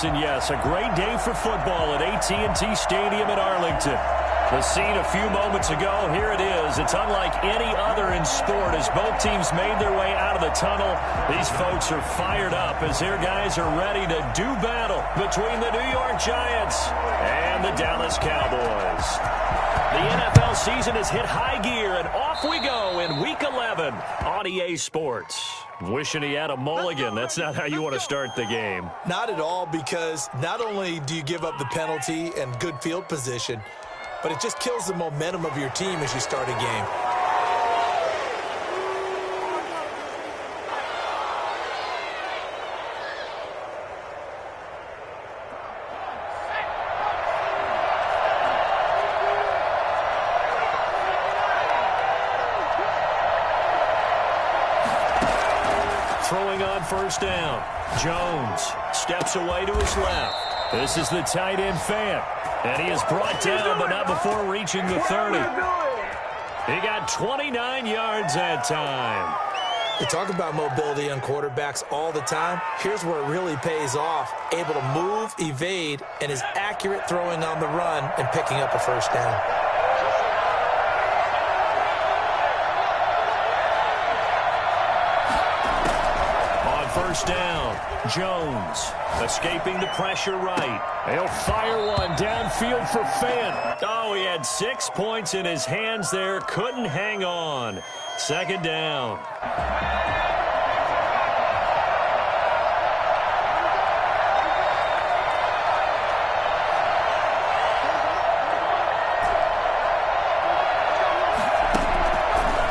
and yes, a great day for football at AT&T Stadium in Arlington. The scene a few moments ago, here it is. It's unlike any other in sport as both teams made their way out of the tunnel. These folks are fired up as their guys are ready to do battle between the New York Giants and the Dallas Cowboys. The NFL season has hit high gear, and off we go in Week 11 on EA Sports. Wishing he had a mulligan. That's not how you want to start the game. Not at all, because not only do you give up the penalty and good field position, but it just kills the momentum of your team as you start a game. Throwing on first down. Jones steps away to his left. This is the tight end Fant. And he is brought down, but not before reaching the 30. He got 29 yards that time. We talk about mobility on quarterbacks all the time. Here's where it really pays off. Able to move, evade, and is accurate throwing on the run and picking up a first down. First down, Jones escaping the pressure right. He'll fire one downfield for Fant. Oh, he had 6 points in his hands there. Couldn't hang on. Second down.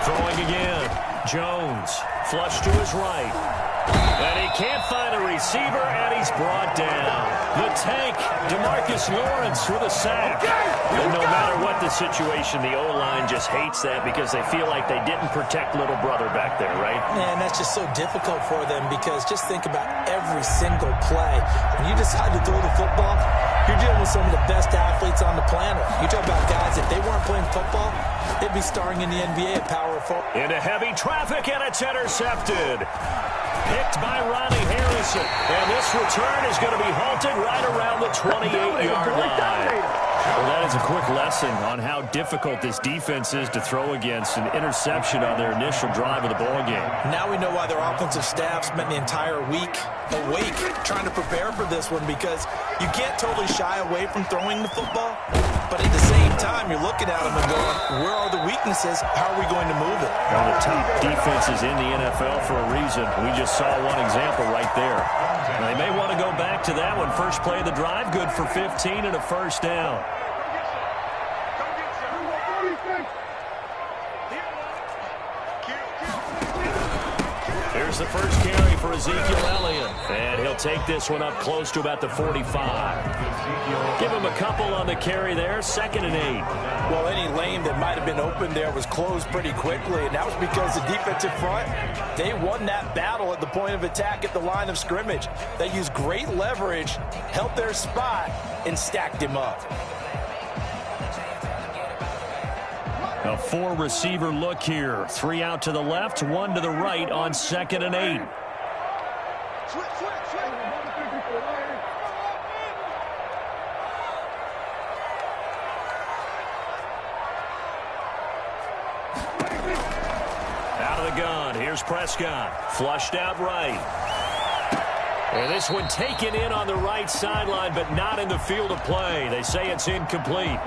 Throwing again. Jones flush to his right. And he can't find a receiver, and he's brought down. The tank, DeMarcus Lawrence with a sack. And no matter what the situation, the O-line just hates that because they feel like they didn't protect little brother back there, right? Man, that's just so difficult for them because just think about every single play. When you decide to throw the football, you're dealing with some of the best athletes on the planet. You talk about guys, if they weren't playing football, they'd be starring in the NBA at Power 4. Into heavy traffic, and it's intercepted. Picked by Ronnie Harrison. And this return is going to be halted right around the 28-yard line. Well, that is a quick lesson on how difficult this defense is to throw against. An interception on their initial drive of the ball game. Now we know why their offensive staff spent the entire week awake trying to prepare for this one, because you can't totally shy away from throwing the football, but at the same time you're looking at them and going, where are the weaknesses? How are we going to move it? One of the top defenses in the NFL for a reason. We just saw one example right there. Now, they may want to go back to that one. First play of the drive, good for 15 and a first down. Here's the first carry for Ezekiel Elliott. And he'll take this one up close to about the 45. Give him a couple on the carry there. 2nd and 8. Well, any lane that might have been open there was closed pretty quickly, and that was because the defensive front, they won that battle at the point of attack at the line of scrimmage. They used great leverage, held their spot, and stacked him up. A 4-receiver look here. 3 out to the left, 1 to the right on 2nd and 8. Out of the gun. Here's Prescott. Flushed out right. And this one taken in on the right sideline, but not in the field of play. They say it's incomplete.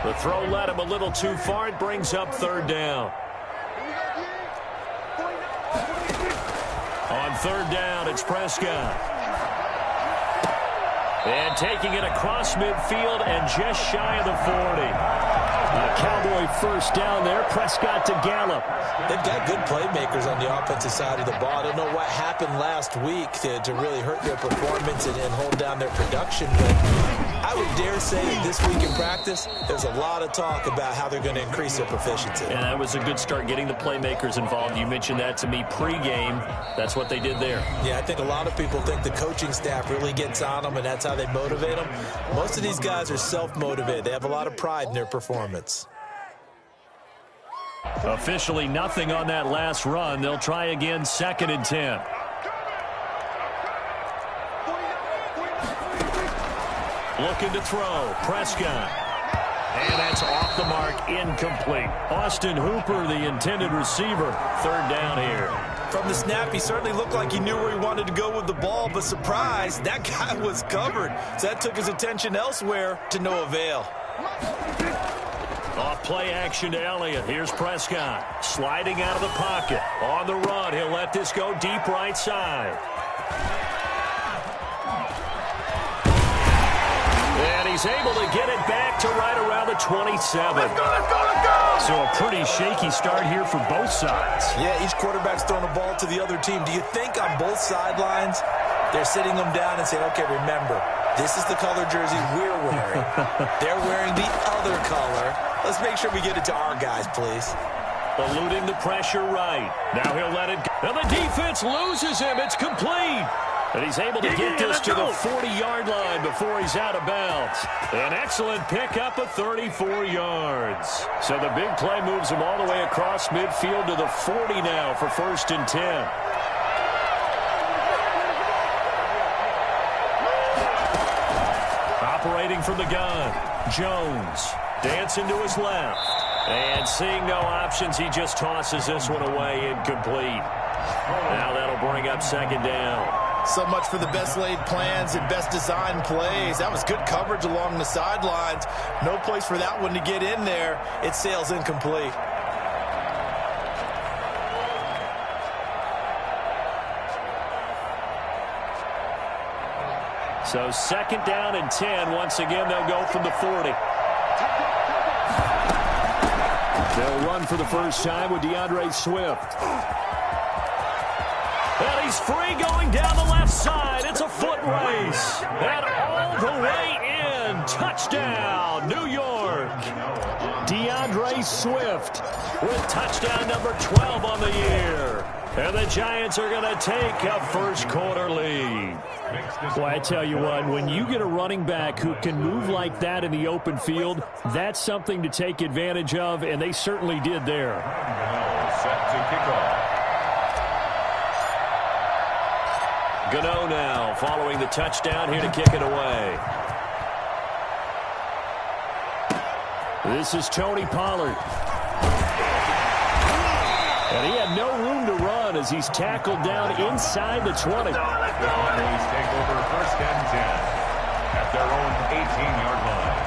The throw led him a little too far. It brings up 3rd down. On 3rd down, it's Prescott. And taking it across midfield and just shy of the 40. A Cowboy first down there. Prescott to Gallup. They've got good playmakers on the offensive side of the ball. I don't know what happened last week to really hurt their performance and hold down their production, but I would dare say that this week in practice, there's a lot of talk about how they're going to increase their proficiency. And that was a good start, getting the playmakers involved. You mentioned that to me pregame. That's what they did there. Yeah, I think a lot of people think the coaching staff really gets on them, and that's how they motivate them. Most of these guys are self-motivated. They have a lot of pride in their performance. Officially nothing on that last run. They'll try again, 2nd and 10. Looking to throw. Prescott. And that's off the mark, incomplete. Austin Hooper, the intended receiver, third down here. From the snap, he certainly looked like he knew where he wanted to go with the ball, but surprise, that guy was covered. So that took his attention elsewhere to no avail. Off play action to Elliott. Here's Prescott. Sliding out of the pocket. On the run, he'll let this go deep right side. And he's able to get it back to right around the 27. Let's go! So a pretty shaky start here for both sides. Yeah, each quarterback's throwing a ball to the other team. Do you think on both sidelines they're sitting them down and saying, okay, remember, this is the color jersey we're wearing. They're wearing the other color. Let's make sure we get it to our guys, please. Eluding the pressure right. Now he'll let it go. And the defense loses him. It's complete. And he's able to get this to the 40-yard line before he's out of bounds. An excellent pickup of 34 yards. So the big play moves him all the way across midfield to the 40 now for 1st and 10. Operating from the gun, Jones dancing to his left. And seeing no options, he just tosses this one away, incomplete. Now that'll bring up 2nd down. So much for the best laid plans and best designed plays. That was good coverage along the sidelines. No place for that one to get in there. It sails incomplete. So 2nd down and 10. Once again, they'll go from the 40. They'll run for the first time with DeAndre Swift. And he's free going down the left side. It's a foot race. And all the way in. Touchdown, New York. DeAndre Swift with touchdown number 12 on the year. And the Giants are going to take a first-quarter lead. Well, I tell you what, when you get a running back who can move like that in the open field, that's something to take advantage of, and they certainly did there. Set to kick off. Gano now following the touchdown here to kick it away. This is Tony Pollard. And he had no room to run as he's tackled down inside the 20. The Cowboys take over 1st and 10 at their own 18-yard line.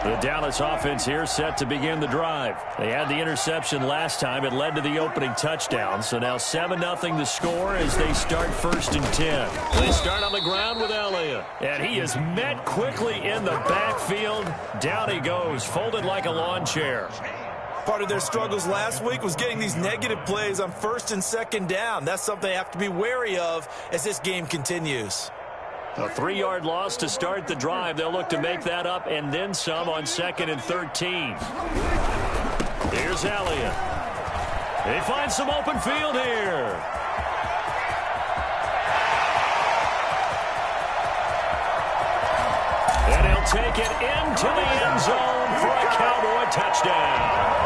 The Dallas offense here set to begin the drive. They had the interception last time. It led to the opening touchdown. So now 7-0 the score as they start 1st and 10. They start on the ground with Elliott. And he is met quickly in the backfield. Down he goes, folded like a lawn chair. Part of their struggles last week was getting these negative plays on 1st and 2nd down. That's something they have to be wary of as this game continues. A 3-yard loss to start the drive. They'll look to make that up and then some on 2nd and 13. Here's Elliott. They find some open field here. And he'll take it into the end zone for a Cowboy touchdown.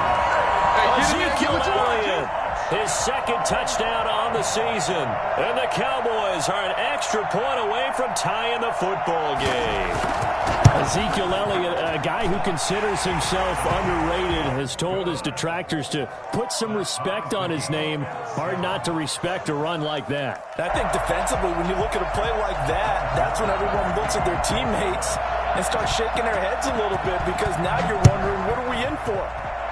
Ezekiel Elliott, his 2nd touchdown on the season. And the Cowboys are an extra point away from tying the football game. Ezekiel Elliott, a guy who considers himself underrated, has told his detractors to put some respect on his name. Hard not to respect a run like that. I think defensively, when you look at a play like that, that's when everyone looks at their teammates and starts shaking their heads a little bit, because now you're wondering, what are we in for?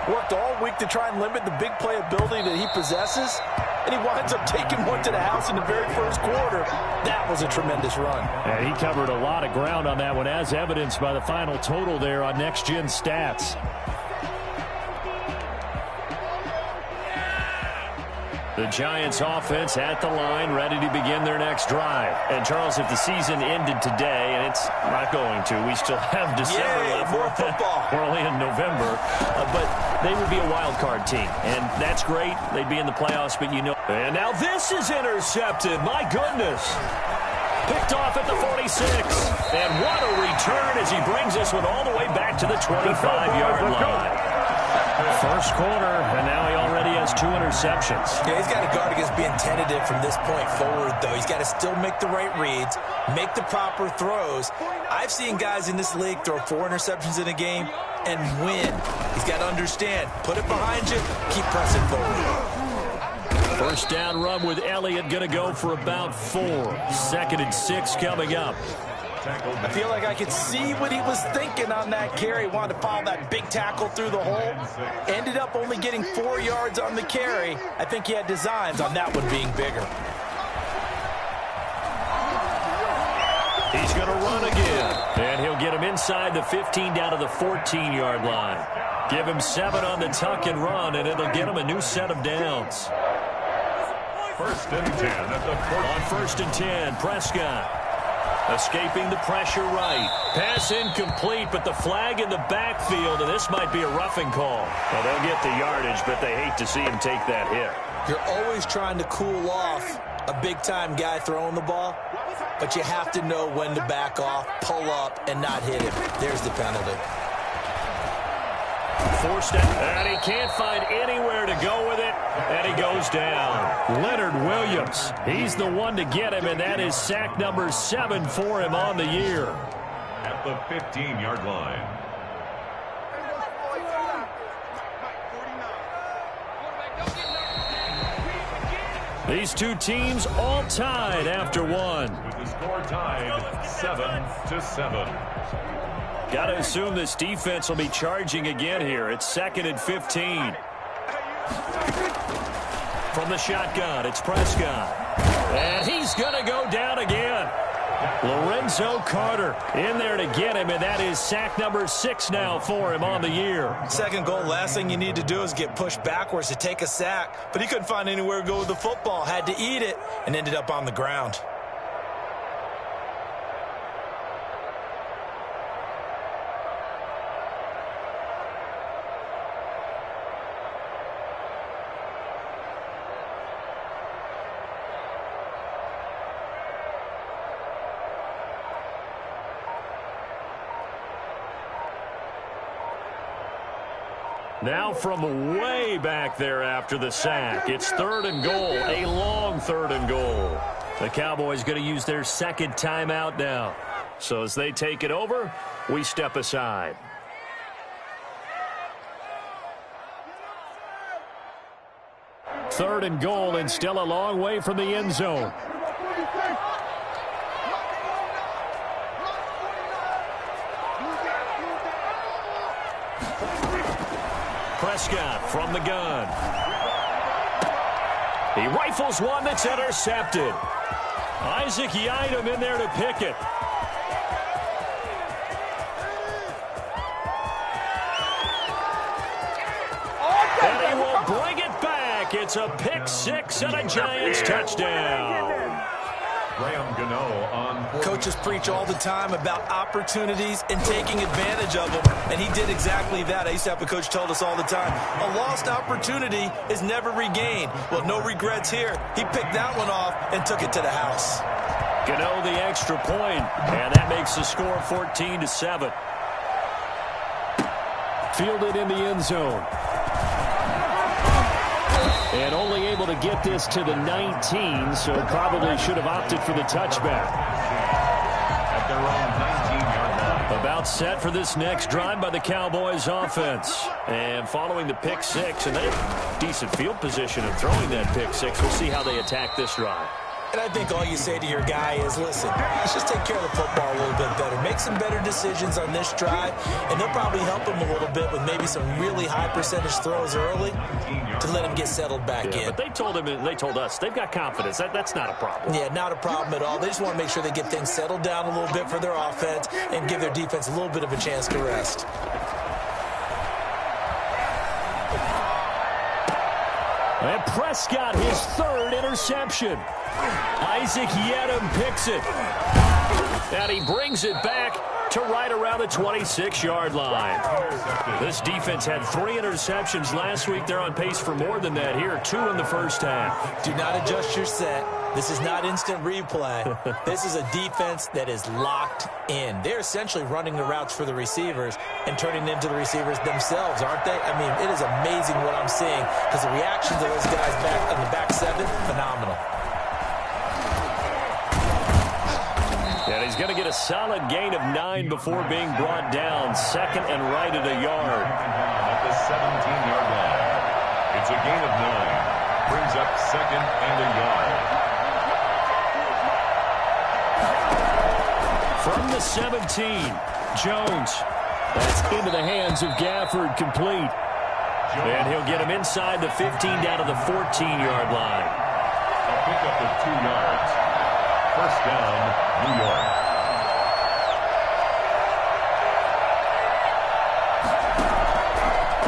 Worked all week to try and limit the big play ability that he possesses, and he winds up taking one to the house in the very first quarter. That was a tremendous run. And he covered a lot of ground on that one, as evidenced by the final total there on Next Gen Stats. The Giants offense at the line, ready to begin their next drive. And, Charles, if the season ended today, and it's not going to, we still have December left. More football. We're only in November. But they would be a wild card team, and that's great. They'd be in the playoffs, but you know. And now this is intercepted. My goodness. Picked off at the 46. And what a return as he brings this one all the way back to the 25-yard line. First quarter, and now he already has 2 interceptions. Yeah, he's got to guard against being tentative from this point forward, though. He's got to still make the right reads, make the proper throws. I've seen guys in this league throw 4 interceptions in a game and win. He's got to understand, put it behind you, keep pressing forward. First down run with Elliott going to go for about 4. 2nd and 6 coming up. I feel like I could see what he was thinking on that carry. Wanted to follow that big tackle through the hole. Ended up only getting 4 yards on the carry. I think he had designs on that one being bigger. He's going to run again. And he'll get him inside the 15 down to the 14-yard line. Give him 7 on the tuck and run, and it'll get him a new set of downs. 1st and 10 at the 14. On 1st and 10, Prescott. Escaping the pressure right. Pass incomplete, but the flag in the backfield, and this might be a roughing call. Well, they'll get the yardage, but they hate to see him take that hit. You're always trying to cool off a big-time guy throwing the ball, but you have to know when to back off, pull up, and not hit him. There's the penalty. Forced it, and he can't find anywhere to go with it, and he goes down. Leonard Williams, he's the one to get him, and that is sack number 7 for him on the year. At the 15-yard line. These two teams all tied after 1. With the score tied 7-7. Got to assume this defense will be charging again here. It's 2nd and 15. From the shotgun, it's Prescott. And he's going to go down again. Lorenzo Carter in there to get him, and that is sack number 6 now for him on the year. 2nd goal, last thing you need to do is get pushed backwards to take a sack. But he couldn't find anywhere to go with the football, had to eat it, and ended up on the ground. Now from way back there after the sack, it's 3rd and goal, a long 3rd and goal. The Cowboys going to use their 2nd timeout now. So as they take it over, we step aside. Third and goal, and still a long way from the end zone. Prescott from the gun. He rifles one that's intercepted. Isaac Yiadom in there to pick it. And he will bring it back. It's a pick 6 and a Giants touchdown. Graham Gano on. Coaches preach all the time about opportunities and taking advantage of them, and he did exactly that. I used to have a coach told us all the time, a lost opportunity is never regained. Well, no regrets here. He picked that one off and took it to the house. Gano the extra point, and that makes the score 14-7. Fielded in the end zone. And only able to get this to the 19, so probably should have opted for the touchback. At their own 19-yard line. About set for this next drive by the Cowboys offense. And following the pick 6, and they have decent field position of throwing that pick 6. We'll see how they attack this drive. And I think all you say to your guy is, listen, let's just take care of the football a little bit better. Make some better decisions on this drive, and they'll probably help him a little bit with maybe some really high percentage throws early to let him get settled back in. But they told him, they told us, they've got confidence. That's not a problem. Yeah, not a problem at all. They just want to make sure they get things settled down a little bit for their offense and give their defense a little bit of a chance to rest. And Prescott, his 3rd interception. Isaac Yiadom picks it. And he brings it back to right around the 26-yard line. This defense had 3 interceptions last week. They're on pace for more than that here, 2 in the first half. Do not adjust your set. This is not instant replay. This is a defense that is locked in. They're essentially running the routes for the receivers and turning into the receivers themselves, aren't they? I mean, it is amazing what I'm seeing because the reactions of those guys back on the back seven, phenomenal. And he's going to get a solid gain of 9 before being brought down. Second and right at a yard. At the 17-yard line. It's a gain of 9. Brings up second and a yard. From the 17, Jones. That's into the hands of Gafford, complete. And he'll get him inside the 15 down to the 14-yard line. A pickup of 2 yards. First down, New York.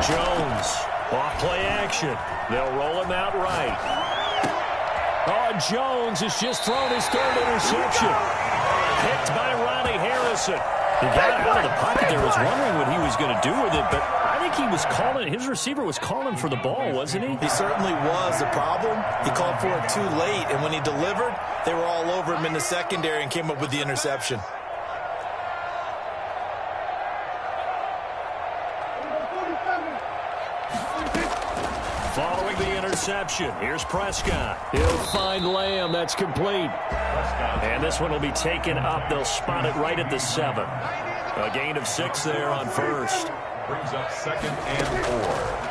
Jones, off play action. They'll roll him out right. Oh, Jones has just thrown his third interception. Picked by Ronnie Harrison. He got out of the pocket there, was wondering what he was going to do with it, but I think he was calling, his receiver was calling for the ball, wasn't he? He certainly was. The problem, he called for it too late, and when he delivered, they were all over him in the secondary and came up with the interception. Following the interception, here's Prescott. He'll find Lamb. That's complete. And this one will be taken up. They'll spot it right at the 7. A gain of 6 there on first. Brings up second and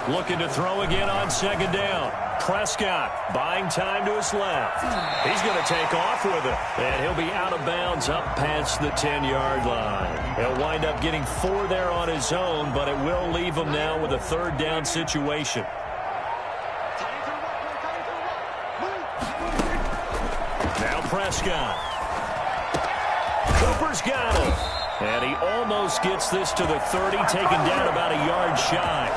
4. Looking to throw again on second down. Prescott buying time to his left. He's going to take off with it. And he'll be out of bounds up past the 10-yard line. He'll wind up getting 4 there on his own, but it will leave him now with a third down situation. Now Prescott. Cooper's got him. And he almost gets this to the 30, taken down about a yard shy.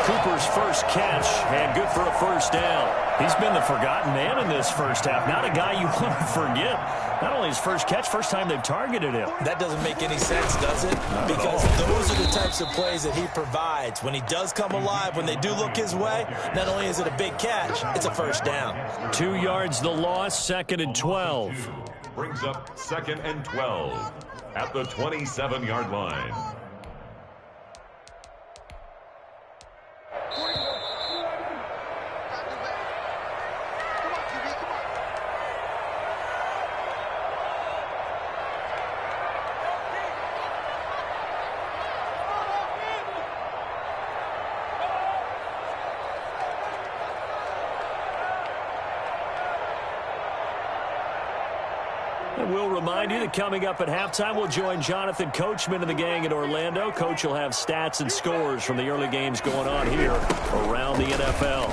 Cooper's first catch, and good for a first down. He's been the forgotten man in this first half. Not a guy you want to forget. Not only his first catch, first time they've targeted him. That doesn't make any sense, does it? Because those are the types of plays that he provides. When he does come alive, when they do look his way, not only is it a big catch, it's a first down. 2 yards the loss, second and 12. Brings up second and 12 at the 27-yard line. We'll remind you that coming up at halftime, we'll join Jonathan Coachman and the gang in Orlando. Coach will have stats and scores from the early games going on here around the NFL.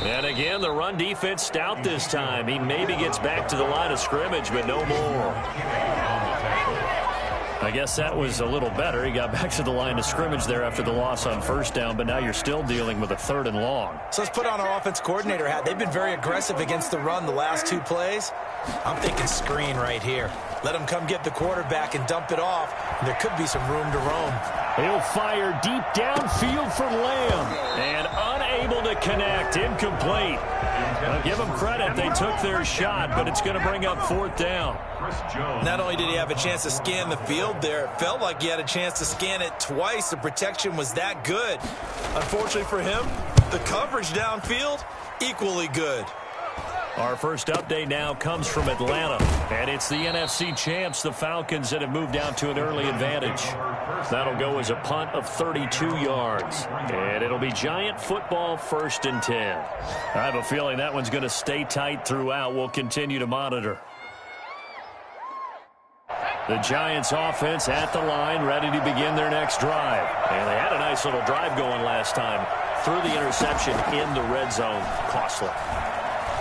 And again, the run defense stout this time. He maybe gets back to the line of scrimmage, but no more. I guess that was a little better. He got back to the line of scrimmage there after the loss on first down, but now you're still dealing with a third and long. So let's put on our offense coordinator hat. They've been very aggressive against the run the last 2 plays. I'm thinking screen right here. Let him come get the quarterback and dump it off, and there could be some room to roam. He'll fire deep downfield for Lamb, and unable to connect, incomplete. I'll give them credit. They took their shot, but it's going to bring up 4th down. Not only did he have a chance to scan the field there, it felt like he had a chance to scan it twice. The protection was that good. Unfortunately for him, the coverage downfield, equally good. Our first update now comes from Atlanta, and it's the NFC champs, the Falcons, that have moved out to an early advantage. That'll go as a punt of 32 yards, and it'll be Giant football, 1st and 10. I have a feeling that one's going to stay tight throughout. We'll continue to monitor. The Giants offense at the line, ready to begin their next drive. And they had a nice little drive going last time. Threw the interception in the red zone. Costly.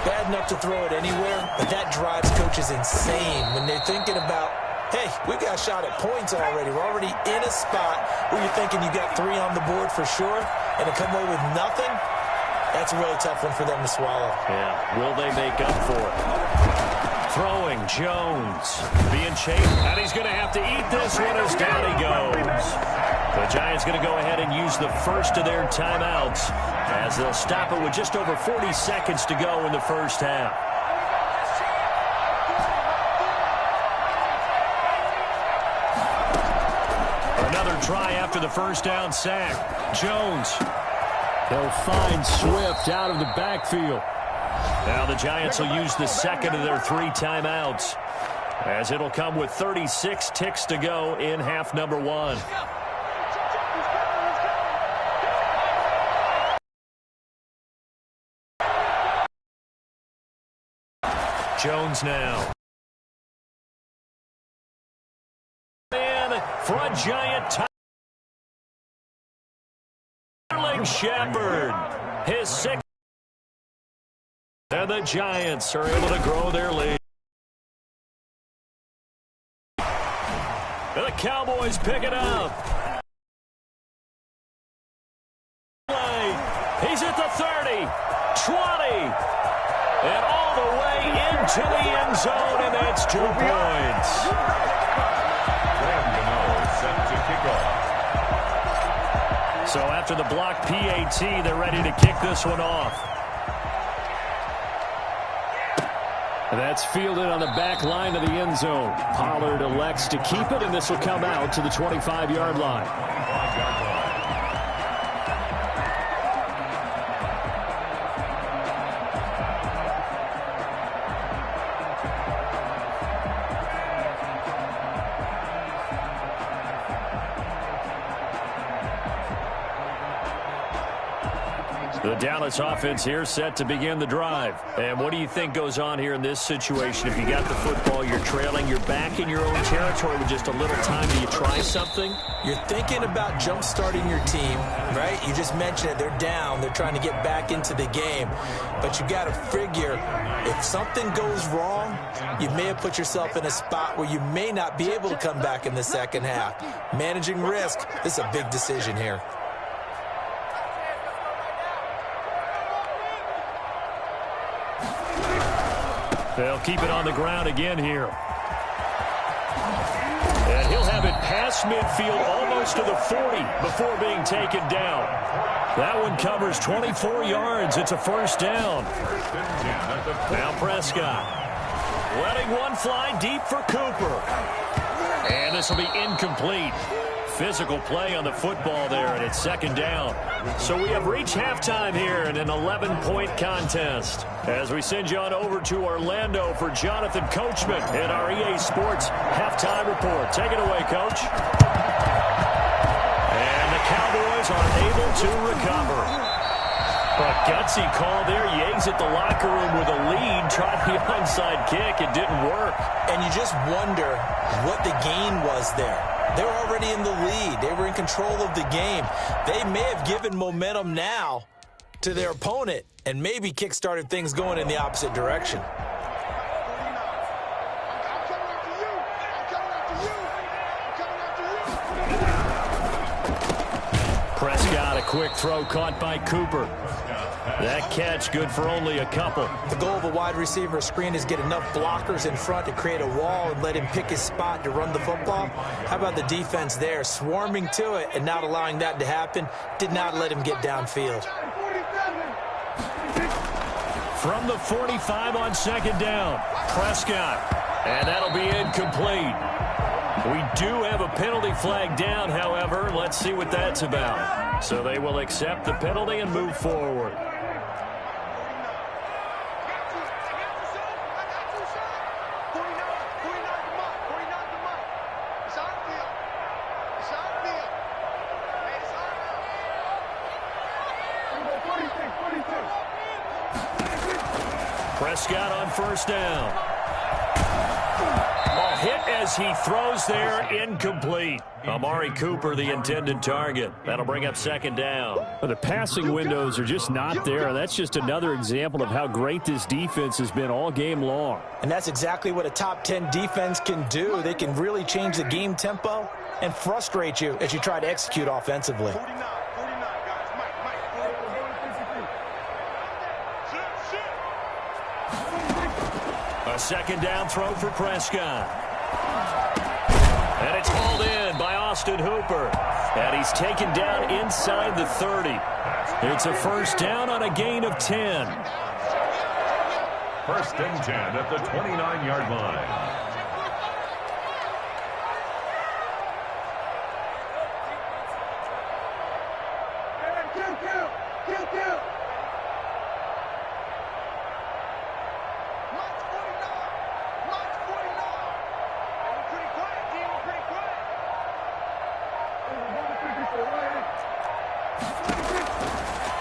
Bad enough to throw it anywhere, but that drives coaches insane when they're thinking about, hey, we've got a shot at points already. We're already in a spot where you're thinking you got 3 on the board for sure, and to come away with nothing, that's a really tough one for them to swallow. Yeah, will they make up for it? Throwing, Jones being chased, and he's going to have to eat this one as down he goes. The Giants going to go ahead and use the first of their timeouts as they'll stop it with just over 40 seconds to go in the first half. Another try after the first down sack. Jones. They'll find Swift out of the backfield. Now the Giants will use the second of their 3 timeouts as it'll come with 36 ticks to go in half number 1. Jones now. And front Giant Sterling Shepard. His 6th. And the Giants are able to grow their lead. The Cowboys pick it up. He's at the 30, 20, and all the way into the end zone, and that's 2 points. Set to kick off. So after the block PAT, they're ready to kick this one off. That's fielded on the back line of the end zone. Pollard elects to keep it, and this will come out to the 25-yard line. The Dallas offense here set to begin the drive. And what do you think goes on here in this situation? If you got the football, you're trailing, you're back in your own territory with just a little time. Do you try something? You're thinking about jump-starting your team, right? You just mentioned it. They're down. They're trying to get back into the game. But you got to figure if something goes wrong, you may have put yourself in a spot where you may not be able to come back in the second half. Managing risk, this is a big decision here. They'll keep it on the ground again here. And he'll have it past midfield almost to the 40 before being taken down. That one covers 24 yards. It's a first down. Now Prescott. Letting one fly deep for Cooper. And this will be incomplete. Physical play on the football there, and it's second down. So we have reached halftime here in an 11-point contest. As we send you on over to Orlando for Jonathan Coachman in our EA Sports halftime report. Take it away, Coach. And the Cowboys are able to recover. A gutsy call there. Yates at the locker room with a lead. Tried the onside kick. It didn't work. And you just wonder what the gain was there. They're already in the lead. They were in control of the game. They may have given momentum now to their opponent and maybe kick-started things going in the opposite direction. Prescott, a quick throw caught by Cooper. That catch good for only a couple. The goal of a wide receiver screen is get enough blockers in front to create a wall and let him pick his spot to run the football. How about the defense there, swarming to it and not allowing that to happen? Did not let him get downfield. From the 45 on second down, Prescott. And that'll be incomplete. We do have a penalty flag down, however. Let's see what that's about. So they will accept the penalty and move forward. Prescott on first down. A hit as he throws there, incomplete. Amari Cooper, the intended target. That'll bring up second down. The passing windows are just not there. That's just another example of how great this defense has been all game long. And that's exactly what a top 10 defense can do. They can really change the game tempo and frustrate you as you try to execute offensively. Second down throw for Prescott. And it's hauled in by Austin. Austin Hooper. And he's taken down inside the 30. It's a first down on a gain of 10. First and 10 at the 29-yard line.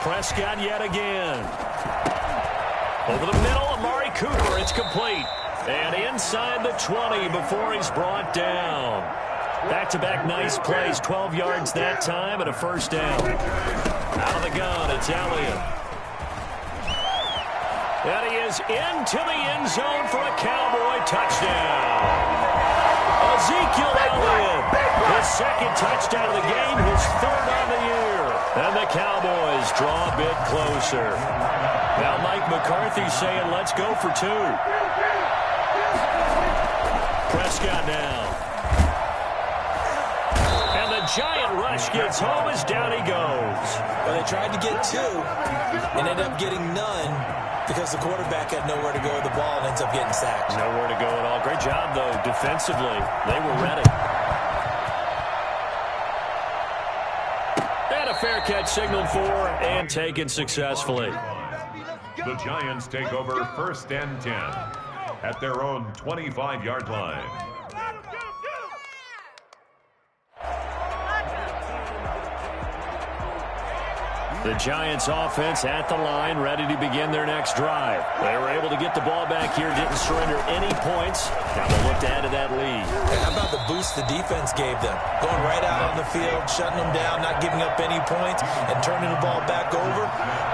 Prescott yet again. Over the middle, Amari Cooper. It's complete. And inside the 20 before he's brought down. Back-to-back nice plays. 12 yards that time and a first down. Out of the gun, it's Elliott. And he is into the end zone for a Cowboy touchdown. Ezekiel Elliott, his second touchdown of the game, his third on the year. And the Cowboys draw a bit closer. Now Mike McCarthy saying, let's go for two. Prescott now. And the giant rush gets home as down he goes. Well, they tried to get two and ended up getting none because the quarterback had nowhere to go with the ball and ends up getting sacked. Nowhere to go at all. Great job, though, defensively. They were ready. And a fair catch signaled for and taken successfully. The Giants take over first and 10 at their own 25-yard line. The Giants offense at the line, ready to begin their next drive. They were able to get the ball back here, didn't surrender any points. Now they'll look to add to that lead. And how about the boost the defense gave them? Going right out on the field, shutting them down, not giving up any points, and turning the ball back over.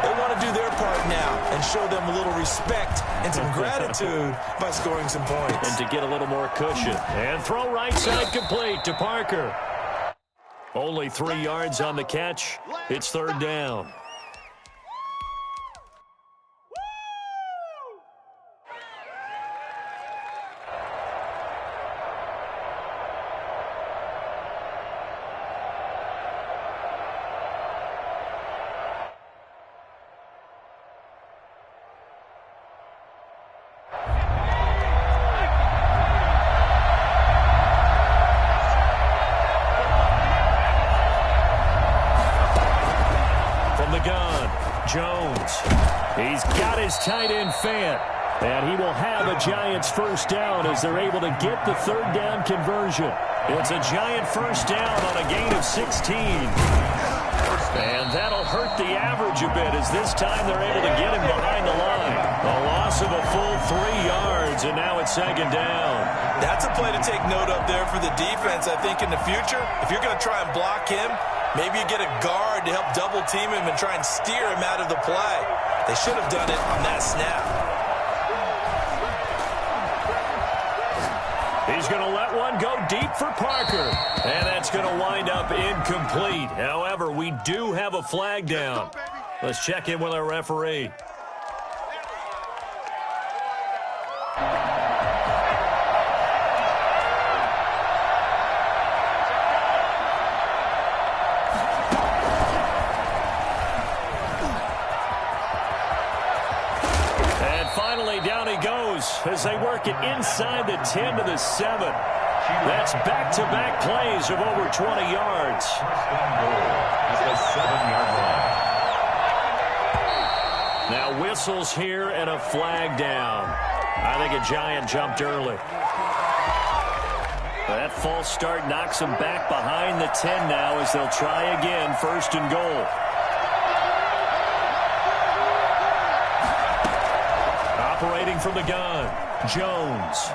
They want to do their part now and show them a little respect and some gratitude by scoring some points. And to get a little more cushion. And throw right side complete to Parker. Only 3 yards on the catch. It's third down. Jones. He's got his tight end Fant. And he will have a Giants first down as they're able to get the third down conversion. It's a Giant first down on a gain of 16. And that'll hurt the average a bit as this time they're able to get him behind the line. A loss of a full 3 yards, and now it's second down. That's a play to take note of there for the defense, I think, in the future. If you're going to try and block him, maybe you get a guard to help double-team him and try and steer him out of the play. They should have done it on that snap. He's going to let one go deep for Parker. And that's going to wind up incomplete. However, we do have a flag down. Let's check in with our referee. Down he goes as they work it inside the 10 to the 7. That's back-to-back plays of over 20 yards. At the 7-yard line. Now whistles here and a flag down. I think a Giant jumped early. That false start knocks them back behind the 10 now as they'll try again, first and goal. Operating from the gun, Jones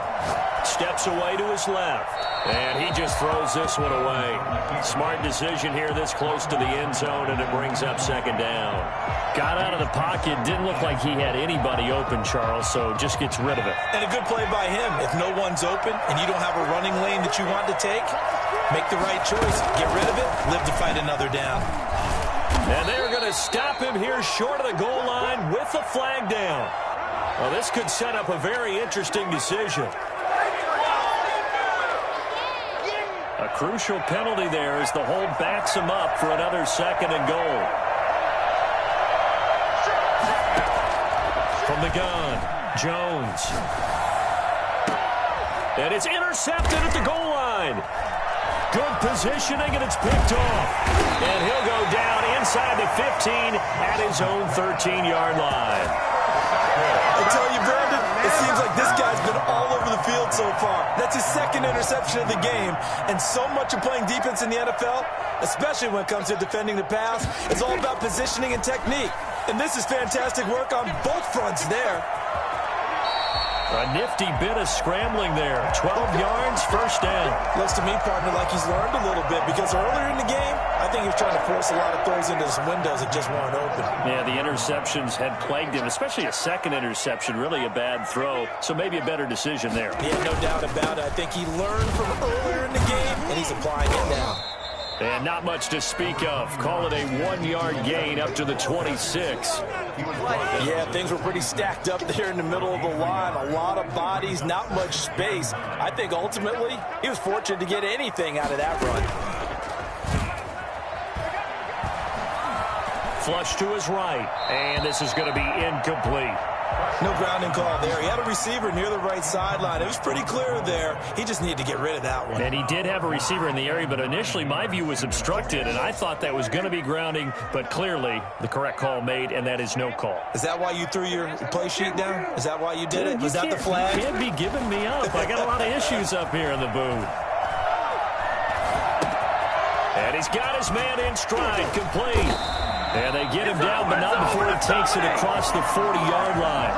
steps away to his left, and he just throws this one away. Smart decision here this close to the end zone, and it brings up second down. Got out of the pocket, didn't look like he had anybody open, Charles, so just gets rid of it. And a good play by him. If no one's open and you don't have a running lane that you want to take, make the right choice. Get rid of it, live to fight another down. And they're going to stop him here short of the goal line with the flag down. Well, this could set up a very interesting decision. A crucial penalty there as the hold backs him up for another 2nd and goal. From the gun, Jones. And it's intercepted at the goal line. Good positioning, and it's picked off. And he'll go down inside the 15 at his own 13-yard line. I tell you, Brandon, it seems like this guy's been all over the field so far. That's his 2nd interception of the game. And so much of playing defense in the NFL, especially when it comes to defending the pass, is all about positioning and technique. And this is fantastic work on both fronts there. A nifty bit of scrambling there. 12 yards, 1st down. Looks to me, partner, like he's learned a little bit because earlier in the game, I think he was trying to force a lot of throws into some windows that just weren't open. Yeah, the interceptions had plagued him, especially a 2nd interception, really a bad throw. So maybe a better decision there. Yeah, no doubt about it. I think he learned from earlier in the game, and he's applying it now. And not much to speak of. Call it a 1-yard gain up to the 26. Yeah, things were pretty stacked up there in the middle of the line. A lot of bodies, not much space. I think ultimately he was fortunate to get anything out of that run. Flush to his right. And this is going to be incomplete. No grounding call there. He had a receiver near the right sideline. It was pretty clear there. He just needed to get rid of that one. And he did have a receiver in the area, but initially my view was obstructed, and I thought that was going to be grounding, but clearly the correct call made, and that is no call. Is that why you threw your play sheet down? Is that why you did it? Was that the flag? You can't be giving me up. I got a lot of issues up here in the booth. And he's got his man in stride, complete. And they get him down, but not before he takes it across the 40-yard line.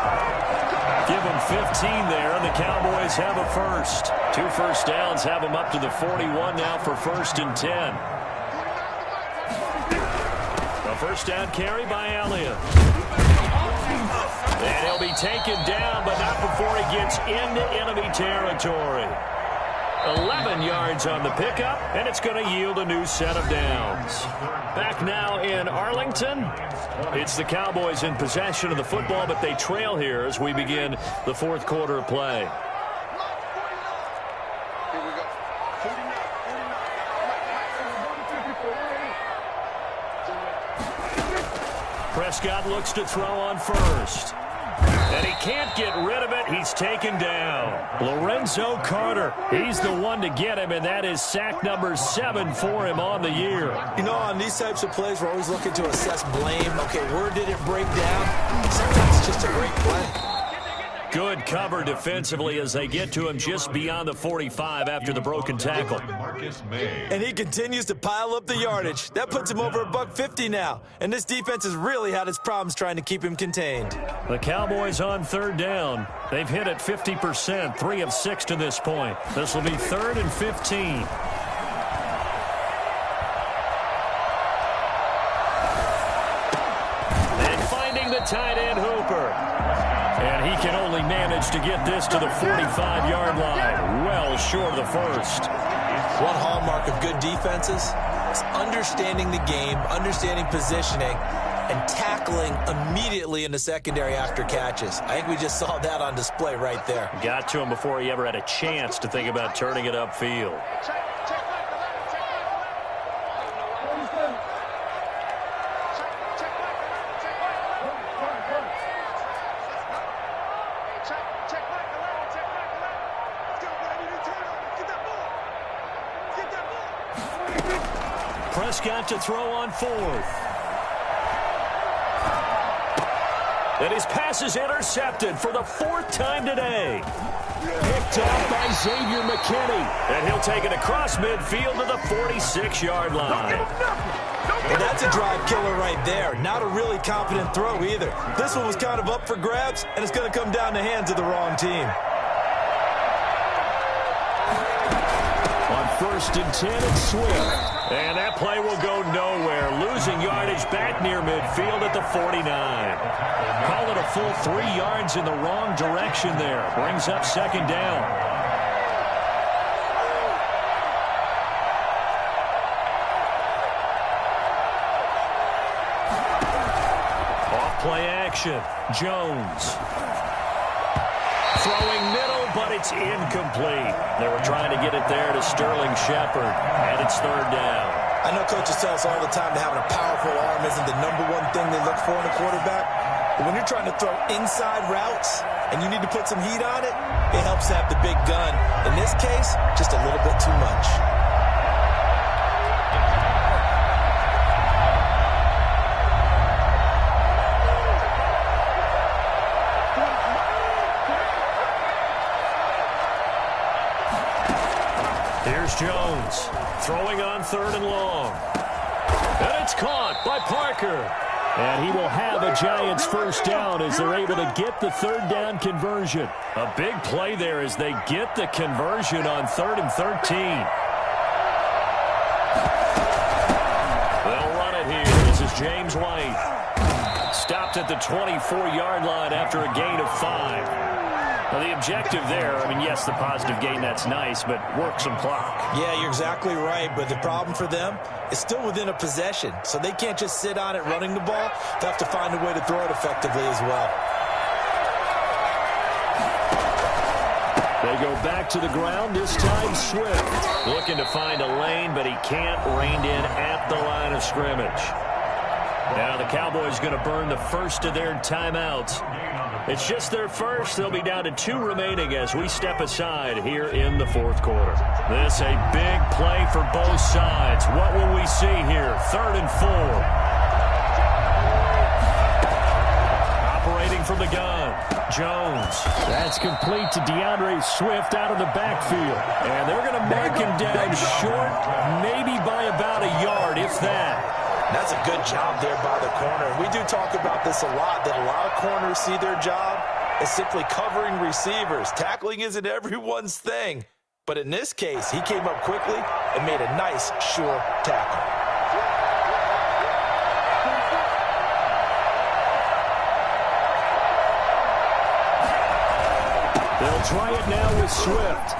Give him 15 there, and the Cowboys have a first. 2 first downs have them up to the 41 now for 1st and 10. A first down carry by Elliott. And he'll be taken down, but not before he gets into enemy territory. 11 yards on the pickup, and it's going to yield a new set of downs. Back now in Arlington. It's the Cowboys in possession of the football, but they trail here as we begin the 4th quarter of play. Prescott looks to throw on first. And he can't get rid of it. He's taken down. Lorenzo Carter, he's the one to get him, and that is sack number 7 for him on the year. You know, on these types of plays, we're always looking to assess blame. Okay, where did it break down? Sometimes it's just a great play. Good cover defensively as they get to him just beyond the 45 after the broken tackle. And he continues to pile up the yardage. That puts him over $150 now. And this defense has really had its problems trying to keep him contained. The Cowboys on 3rd down. They've hit it 50%, 3 of 6 to this point. This will be 3rd and 15. And finding the tight end Hooper. And he can only manage to get this to the 45-yard line, well short of the first. One hallmark of good defenses is understanding the game, understanding positioning, and tackling immediately in the secondary after catches. I think we just saw that on display right there. Got to him before he ever had a chance to think about turning it upfield. Prescott to throw on 4th. And his pass is intercepted for the 4th time today. Picked up by Xavier McKinney. And he'll take it across midfield to the 46-yard line. And that's a drive killer right there. Not a really confident throw either. This one was kind of up for grabs, and it's going to come down the hands of the wrong team. On 1st and 10, it's Swift. And that play will go nowhere. Losing yardage back near midfield at the 49. Call it a full 3 yards in the wrong direction there. Brings up 2nd down. Off play action. Jones. Throwing middle but it's incomplete. They were trying to get it there to Sterling Shepard, and it's third down. I know coaches tell us all the time that having a powerful arm isn't the #1 thing they look for in a quarterback. But when you're trying to throw inside routes and you need to put some heat on it, it helps to have the big gun. In this case, just a little bit too much. Here's Jones, throwing on 3rd and long. And it's caught by Parker. And he will have a Giants first down as they're able to get the 3rd down conversion. A big play there as they get the conversion on 3rd and 13. They'll run it here. This is James White. Stopped at the 24-yard line after a gain of 5. Now, the objective there, I mean, yes, the positive gain, that's nice, but work some clock. Yeah, you're exactly right, but the problem for them is still within a possession, so they can't just sit on it running the ball. They have to find a way to throw it effectively as well. They go back to the ground, this time Swift. Looking to find a lane, but he can't. Reined in at the line of scrimmage. Now the Cowboys going to burn the first of their timeouts. It's just their first. They'll be down to 2 remaining as we step aside here in the 4th quarter. This a big play for both sides. What will we see here? 3rd and 4. Operating from the gun. Jones. That's complete to DeAndre Swift out of the backfield. And they're going to mark him down short, maybe by about a yard, if that. That's a good job there by the corner. We do talk about this a lot, that a lot of corners see their job as simply covering receivers. Tackling isn't everyone's thing. But in this case, he came up quickly and made a nice, sure tackle. They'll try it now with Swift.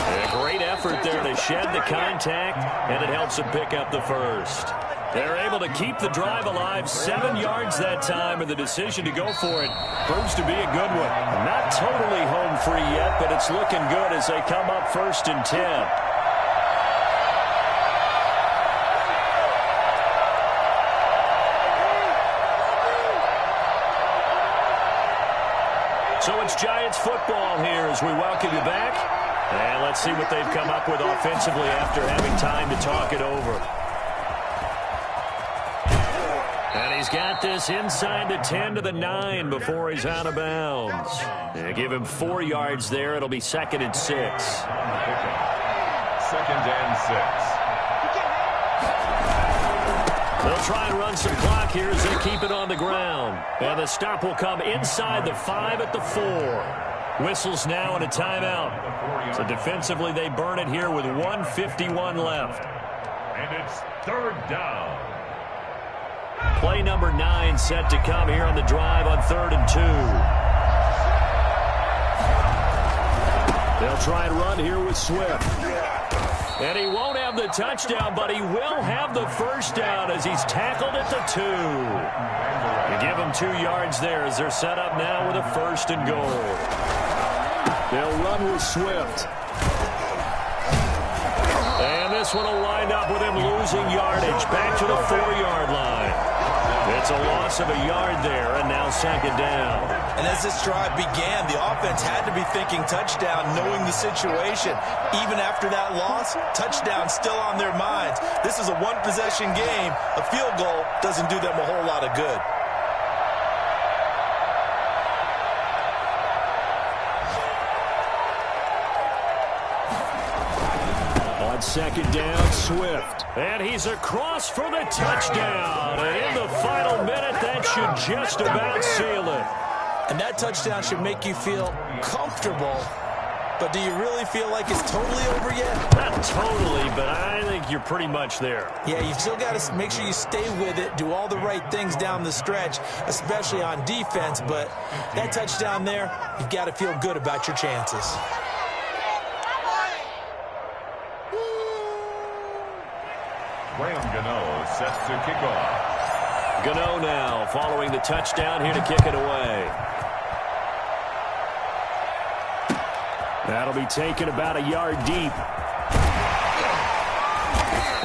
A great effort there to shed the contact, and it helps them pick up the first. They're able to keep the drive alive, 7 yards that time, and the decision to go for it proves to be a good one. Not totally home free yet, but it's looking good as they come up 1st and 10. So it's Giants football here as we welcome you back. And let's see what they've come up with offensively after having time to talk it over. And he's got this inside the 10 to the 9 before he's out of bounds. And give him 4 yards there. It'll be 2nd and 6. 2nd and 6. They'll try and run some clock here as they keep it on the ground. And the stop will come inside the 5 at the 4. Whistles now and a timeout. So defensively, they burn it here with 1:51 left. And it's 3rd down. Play number 9 set to come here on the drive on 3rd and 2. They'll try and run here with Swift. And he won't have the touchdown, but he will have the first down as he's tackled at the 2. They give him 2 yards there as they're set up now with a 1st and goal. They'll run with Swift. And this one will wind up with him losing yardage back to the 4-yard line. It's a loss of a yard there, and now 2nd down. And as this drive began, the offense had to be thinking touchdown, knowing the situation. Even after that loss, touchdown still on their minds. This is a one-possession game. A field goal doesn't do them a whole lot of good. On 2nd down, Swift. And he's across for the touchdown. And in the final minute, that should just about seal it. And that touchdown should make you feel comfortable. But do you really feel like it's totally over yet? Not totally, but I think you're pretty much there. Yeah, you've still got to make sure you stay with it, do all the right things down the stretch, especially on defense. But that touchdown there, you've got to feel good about your chances. Graham Gano set to kick off. Gano now following the touchdown here to kick it away. That'll be taken about a yard deep.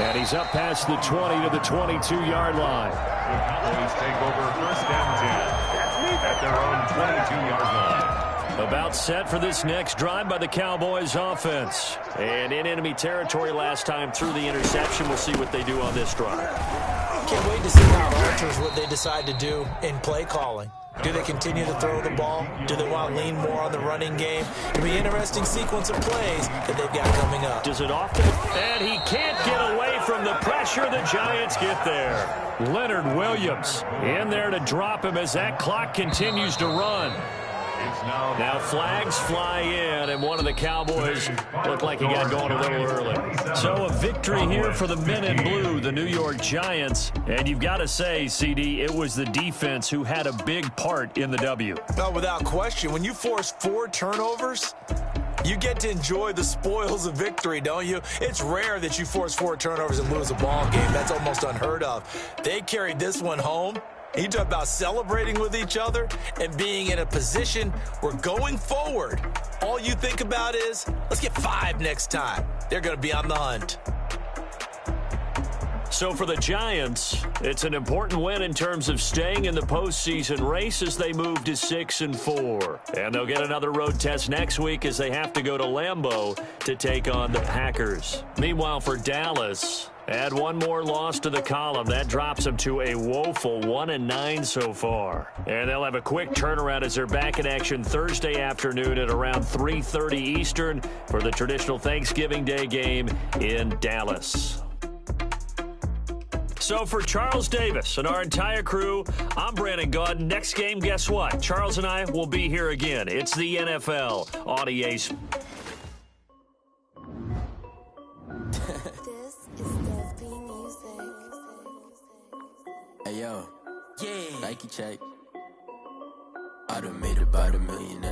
And he's up past the 20 to the 22-yard line. The Cowboys take over 1st and 10 at their own 22-yard line. About set for this next drive by the Cowboys offense. And in enemy territory last time through the interception. We'll see what they do on this drive. Can't wait to see how it alters what they decide to do in play calling. Do they continue to throw the ball? Do they want to lean more on the running game? It'll be an interesting sequence of plays that they've got coming up. Does it often? And he can't get away from the pressure. The Giants get there. Leonard Williams in there to drop him as that clock continues to run. Now flags fly in, and one of the Cowboys looked like he got going a little early. So a victory here for the men in blue, the New York Giants. And you've got to say, CD, it was the defense who had a big part in the W. No, without question. When you force 4 turnovers, you get to enjoy the spoils of victory, don't you? It's rare that you force 4 turnovers and lose a ball game. That's almost unheard of. They carried this one home. You talk about celebrating with each other and being in a position where going forward, all you think about is, let's get 5 next time. They're going to be on the hunt. So for the Giants, it's an important win in terms of staying in the postseason race as they move to 6-4. And they'll get another road test next week as they have to go to Lambeau to take on the Packers. Meanwhile, for Dallas, add one more loss to the column. That drops them to a woeful 1-9 so far. And they'll have a quick turnaround as they're back in action Thursday afternoon at around 3:30 Eastern for the traditional Thanksgiving Day game in Dallas. So for Charles Davis and our entire crew, I'm Brandon Gaudin. Next game, guess what? Charles and I will be here again. It's the NFL on EA. This is Desby Music. Hey yo, Nike check. I done made about $1 million.